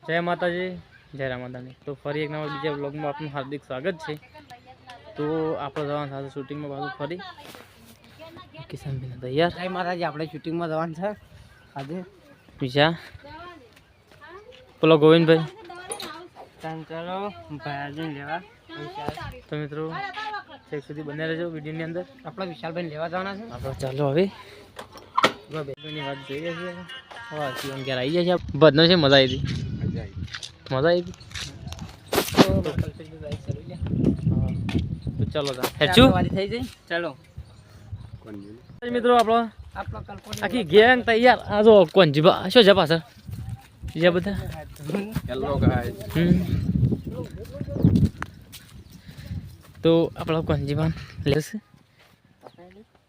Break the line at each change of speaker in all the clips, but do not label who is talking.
જય માતાજી, જય રામાદાની। તો ફરી એક નવા બીજા વ્લોગમાં આપનું હાર્દિક સ્વાગત છે। તો આપણે જવાનું સાથે શૂટિંગમાં પાછું ફરી કિશનભાઈ તૈયાર।
જય માતાજી, આપણે શૂટિંગમાં જવાનું છે આજે।
બીજા પેલો ગોવિંદભાઈ
ચાલો ભાઈ લેવા।
તો મિત્રો છેક સુધી બન્યા રહેજો વિડીયોની અંદર।
આપણે વિશાલભાઈ લેવા જવાના છે।
આપણે ચાલો હવે બેની વાત જોઈએ છે। હા શિવમ ઘેર આવી જાય છે। ભજનો છે, મજા આવી હતી, મજા આવી હતી। તો ચાલો હેચું
થઈ જાય। ચાલો
મિત્રો આપણો આખી ગેંગ તૈયાર। આ જો કોણ જીબા શું છે પાછળ બીજા બધા।
Hello guys.
તો આપણો કોણ જીબાન લેશે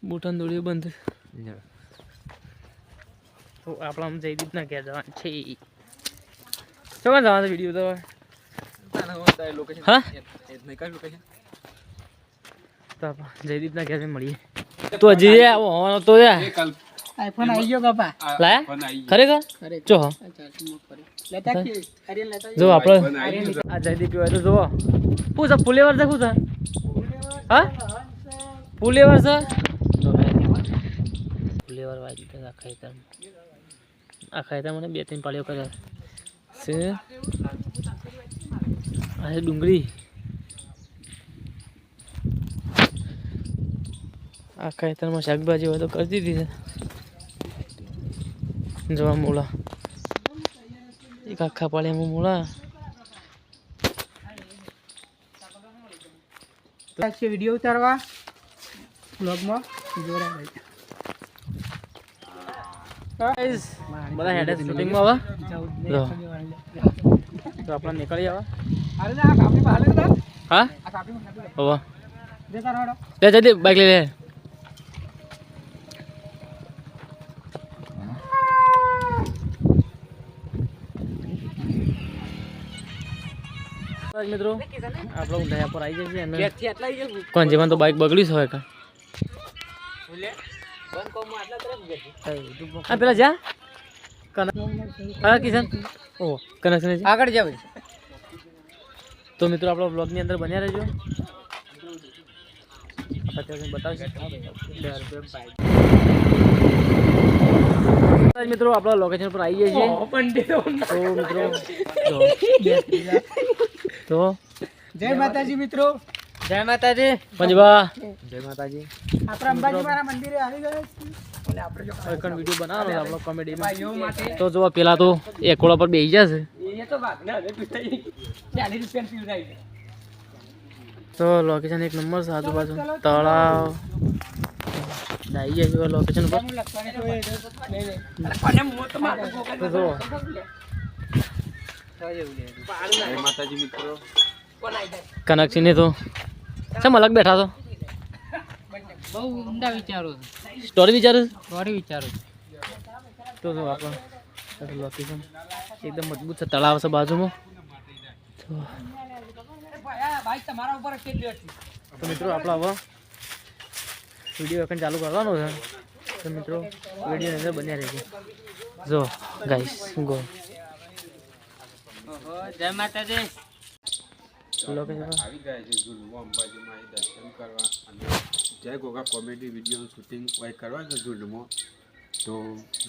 બુટાન દોડીઓ બંધ। તો આપણા આમ જયદીપના ઘેર જવાનું છે। શું જવાનું વિડીયો તો હા તો જયદીપના ઘેર મળીએ। તો હજી આવવાનો તો
આઈફોન આવી ગયો બાપા।
લાયા ખરેખર જો જો આપણે આ જયદીપ હોય તો જુઓ શું છે ફુલેવર છે। શું છે હા ફુલેવર છે। ફુલેવર વાગી તો આ ખાઈતા મને 2-3 પાળીઓ કર્યા છે। આ ડુંગળી આ ખેતરમાં શાકભાજી હોય તો કરી દીધી છે। જોવા મૂળા એક આખા પાળિયામાં મૂળા
વિડીયો ઉતારવા બ્લોગમાં જોડા
બધા હેડે શૂટિંગમાં હવે તો આપણે નીકળી આવે। હા હવે લે જલ્દી બાઈક લઈ લે। મિત્રો આપણે ઊંધાયા પર આવી જાય છે કોણ જીવન તો બાઈક બગડી હોય કા હા પેલા જા હા કિશન ઓ કનેક્શન
આગળ જાવ।
તો મિત્રો આપણો બ્લોગની અંદર બન્યા રહેજો। બતાવશે મિત્રો આપણા લોકેશન પર આવી જાય છે। તો
જય માતાજી મિત્રો, જય માતાજી
પંજબા,
જય માતાજી। આપણે અંબાજી મારા મંદિરે આવી ગયા છીએ અને આપણે જો
વિડીયો બનાવવાનો આપણો કોમેડી માટે તો જો પેલા તો એકોળા પર બેસી જશે
એ તો ભાગને હવે પીતાઈ 40 રૂપિયા પીવ જાય।
તો લોકેશન એક નંબર છે। આજુબાજુ તળાવ આવી જાય છે લોકેશન પર।
જય માતાજી મિત્રો।
કનકસિંહ તો શેમ અલગ બેઠા છો?
બહુ ઊંડા વિચારો
સ્ટોરી વિચારો
વિચારો।
તો જો આપણો લોકેશન એકદમ મજબૂત છે। તળાવ છે બાજુમાં। તો મિત્રો આપણો હવે વિડીયો এখন ચાલુ કરવાનો છે। તો મિત્રો વિડીયોની અંદર બન્યા રહેજો। જો ગાઈસ ગો
જય માતાજી।
લોકેશન
આવી ગયા છે ઝુલવો અંબાજીમાં અહીં દર્શન કરવા અને જય ગોગા કોમેડી વિડીયોનું શૂટિંગ હોય કરવા છે ઝુલમાં। તો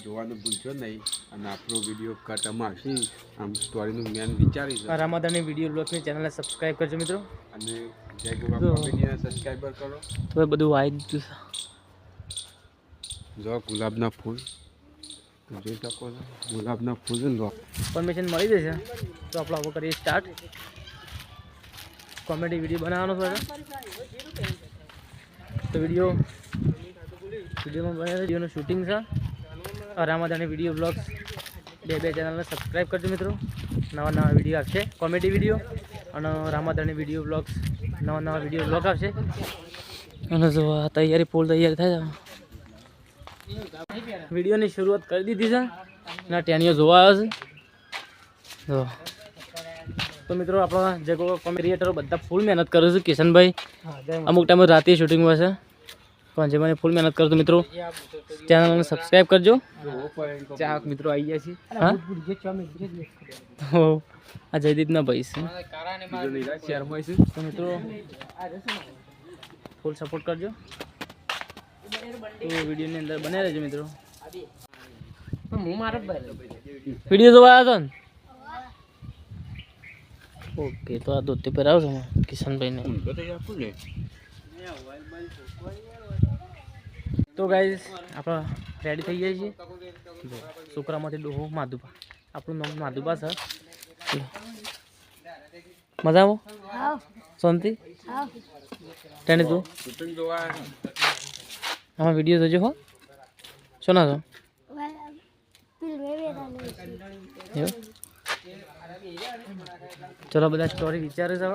જોવાનું ભૂલશો નહીં અને આપણો વિડીયો કટમાં આવશે આમ સ્ટોરીનું મેન વિચારીશું।
રામાદાની વિડીયો બ્લોગની ચેનલને સબસ્ક્રાઈબ કરજો મિત્રો
અને જય ગોગા કોમેડીને સબસ્ક્રાઈબર કરો।
તો એ બધું આવી દીધું છે।
જો ગુલાબના ફૂલ જોઈ શકો છો, ગુલાબના ફૂલ લો
પરમિશન મળી જશે તો આપણે આવો કરીએ સ્ટાર્ટ। કોમેડી વિડીયો બનાવવાનો છે તો વિડીયોમાં બને વિડીયોનું શૂટિંગ છે। રામાદાની વિડીયો બ્લોગ્સ 2 ચેનલને સબસ્ક્રાઈબ કરજો મિત્રો। નવા વિડીયો આવશે કોમેડી વિડીયો અને રામાદાની વિડીયો બ્લોગ્સ નવા વિડીયો બ્લોગ આવશે। અને જો આ તૈયારી ફૂલ તૈયારી થાય છે। વિડીયોની શરૂઆત કરી દીધી છે ના ટેનીઓ જોવા આવે છે। તો મિત્રો આપણા જે કોમેડિયેટરો બધા ફૂલ મહેનત કરે છે। કિશનભાઈ અમુક ટાઈમે રાતે શૂટિંગ હોય છે પણ જે મને ફૂલ મહેનત કરો તો મિત્રો ચેનલને સબસ્ક્રાઈબ કરજો।
મિત્રો આવી ગયા છે।
તો આ જયદીપના ભાઈ છે
બીજો નિરાશ શહેરમાં છે.
તો મિત્રો ફૂલ સપોર્ટ કરજો. તો વિડીયોની અંદર બને રહેજો મિત્રો. વિડીયો જોવા આવ્યો હતો ને? ઓકે, તો આ ધોતી પર આવજો કિશનભાઈને.
ઊંઘો તો આપું ને.
તો ગાઈઝ આપણે રેડી થઈ ગયા છીએ. જો છોકરામાંથી ડોહો માધુપા, આપણું નામ માધુપા છે. મજામાં? શાંતિ? તેને તું
શૂટિંગ જોવા
આમાં વિડીયો જોજો હો. શું ના છો? એવું? ચલો બધા સ્ટોરી વિચારે છે.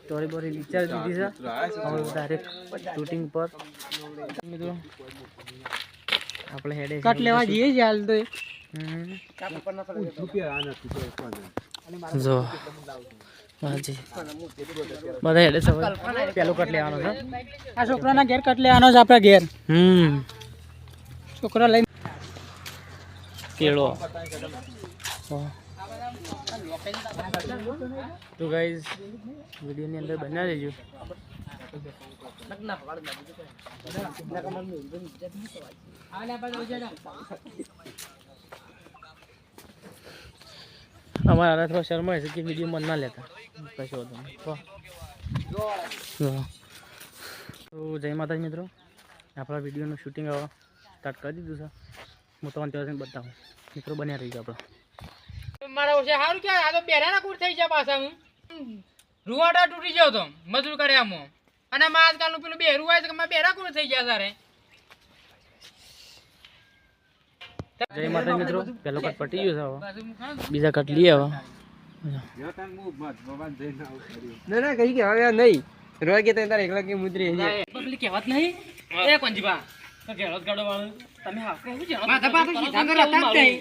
સ્ટોરી બોરી વિચારી દીધી છે. હવે ડાયરેક્ટ શૂટિંગ પર મિત્રો આપણે હેડે
કટ લેવા જઈએ છીએ હાલ તો.
રૂપિયા આ નથી તો કોને.
જો હાજી બધા હેડે છે. પેલો કટ લેવાનો છે.
આ છોકરાના ઘેર કટ લેવાનો છે આપણા ઘેર. છોકરા લઈને
કેળો. તો ગાઈઝ વિડીયોની અંદર બના લેજો. અમારા થોડા શર્મા છે કે વિડીયો મન ના લેતા કશો હતો. તો જય માતાજી મિત્રો, આપણા વિડીયોનું શૂટિંગ હવે સ્ટાર્ટ કરી દીધું છે. હું તમને ત્યાં બતાવું મિત્રો. બન્યા રહી ગયો આપણે.
મારા ઓછે સારું કે આ તો બેરાના કુર થઈ જાય પાછા. હું રૂવાટા તૂટી જાવ તો મજૂર કરે આમાં. અને માં આજકાલનું પેલું બેરું હોય છે કે બેરા કુર થઈ ગયા તારે.
જય માતાજી મિત્રો, પહેલો કટ પટી ગયો છે. હવે બીજા કટ લઈએ. હવે
જો તને હું મત ભગવાન જઈને આવું કર્યું.
ના કઈ કે હવે નહીં રોય કે તારે એકલા કે મુદ્રી
પેલી કહેવત નહીં એ કોંજીબા તો કહેવત કાઢો વાળું તમે હા કહું છે
માથા પાછું સીધા તો રહેતા જ નહીં.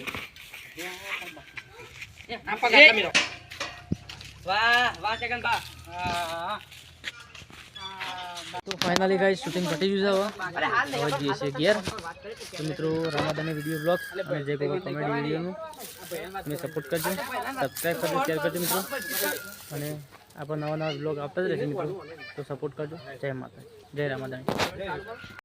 તો ફાઇનલી ગાઈસ શૂટિંગ પતી ગયું છે. હવે જઈએ છીએ ઘેર. તો મિત્રો રામાદાની વિડીયો બ્લોગ અને જે કોઈ કોમેડી વિડીયોનું તમે સપોર્ટ કરજો, સબસ્ક્રાઈબ કરજો, શેર કરજો મિત્રો. અને આપણે નવા બ્લોગ આવતા જ રહેશે મિત્રો. તો સપોર્ટ કરજો. જય માતા, જય રામાદાની.